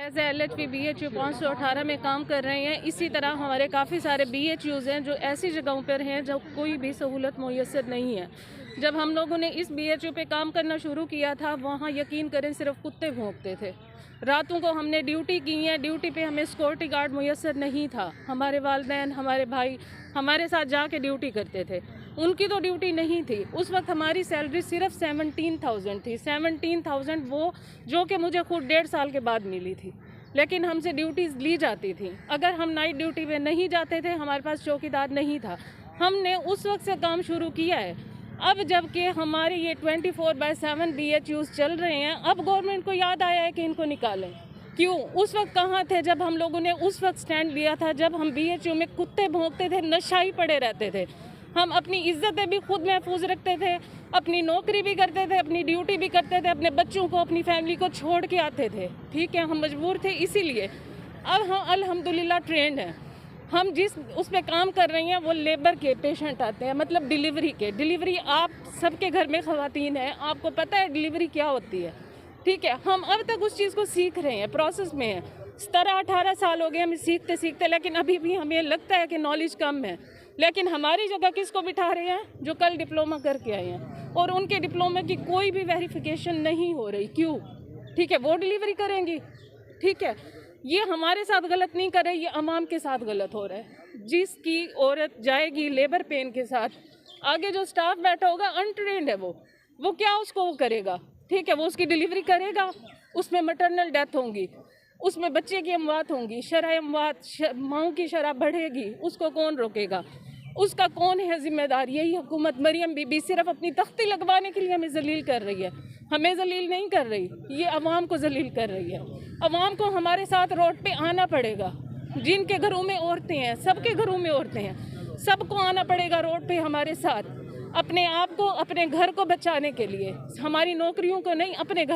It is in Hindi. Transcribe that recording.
एज LHP BHU 518 में काम कर रहे हैं। इसी तरह हमारे काफ़ी सारे BHUs हैं जो ऐसी जगहों पर हैं जब कोई भी सहूलत मुयस्सर नहीं है। जब हम लोगों ने इस BHU पे काम करना शुरू किया था, वहाँ यकीन करें सिर्फ कुत्ते भौंकते थे। रातों को हमने ड्यूटी की है, ड्यूटी पे हमें सिक्योरिटी गार्ड मुयस्सर नहीं था। हमारे वालिदैन, हमारे भाई हमारे साथ जाके ड्यूटी करते थे, उनकी तो ड्यूटी नहीं थी। उस वक्त हमारी सैलरी सिर्फ 17,000 थी। 17,000 वो जो कि मुझे खुद 1.5 साल के बाद मिली थी, लेकिन हमसे ड्यूटीज़ ली जाती थी। अगर हम नाइट ड्यूटी पे नहीं जाते थे, हमारे पास चौकीदार नहीं था। हमने उस वक्त से काम शुरू किया है। अब जबकि हमारे ये 24/7 BHUs चल रहे हैं, अब गवर्नमेंट को याद आया है कि इनको निकालें। क्यों? उस वक्त कहाँ थे जब हम लोगों ने उस वक्त स्टैंड लिया था, जब हम BHU में कुत्ते भौंकते थे, नशाई पड़े रहते थे। हम अपनी इज्जतें भी खुद महफूज रखते थे, अपनी नौकरी भी करते थे, अपनी ड्यूटी भी करते थे, अपने बच्चों को, अपनी फैमिली को छोड़ के आते थे। ठीक है, हम मजबूर थे इसीलिए। अब हम अल्हम्दुलिल्लाह ट्रेंड हैं। हम जिस उस पे काम कर रही हैं वो लेबर के पेशेंट आते हैं, मतलब डिलीवरी के। डिलीवरी आप सबके घर में ख़वातीन हैं, आपको पता है डिलीवरी क्या होती है। ठीक है, हम अब तक उस चीज़ को सीख रहे हैं, प्रोसेस में हैं। 17-18 साल हो गए हमें सीखते सीखते, लेकिन अभी भी हमें लगता है कि नॉलेज कम है। लेकिन हमारी जगह किसको बिठा रहे हैं? जो कल डिप्लोमा करके आए हैं, और उनके डिप्लोमा की कोई भी वेरिफिकेशन नहीं हो रही। क्यों? ठीक है, वो डिलीवरी करेंगी। ठीक है, ये हमारे साथ गलत नहीं कर रहे, ये अवाम के साथ गलत हो रहा है। जिसकी औरत जाएगी लेबर पेन के साथ, आगे जो स्टाफ बैठा होगा अनट्रेंड है, वो क्या उसको वो करेगा? ठीक है, वो उसकी डिलीवरी करेगा, उसमें मटरनल डेथ होंगी, उसमें बच्चे की अमवात होंगी, शरह अमवात, माओं की शरह बढ़ेगी, उसको कौन रोकेगा? उसका कौन है जिम्मेदार? यही हुकूमत मरियम बीबी सिर्फ अपनी तख्ती लगवाने के लिए हमें जलील कर रही है। हमें जलील नहीं कर रही, ये अवाम को जलील कर रही है। अवाम को हमारे साथ रोड पे आना पड़ेगा। जिनके घरों में औरतें हैं, सबके घरों में औरतें हैं, सबको आना पड़ेगा रोड पे हमारे साथ, अपने आप को, अपने घर को बचाने के लिए। हमारी नौकरियों को नहीं, अपने घर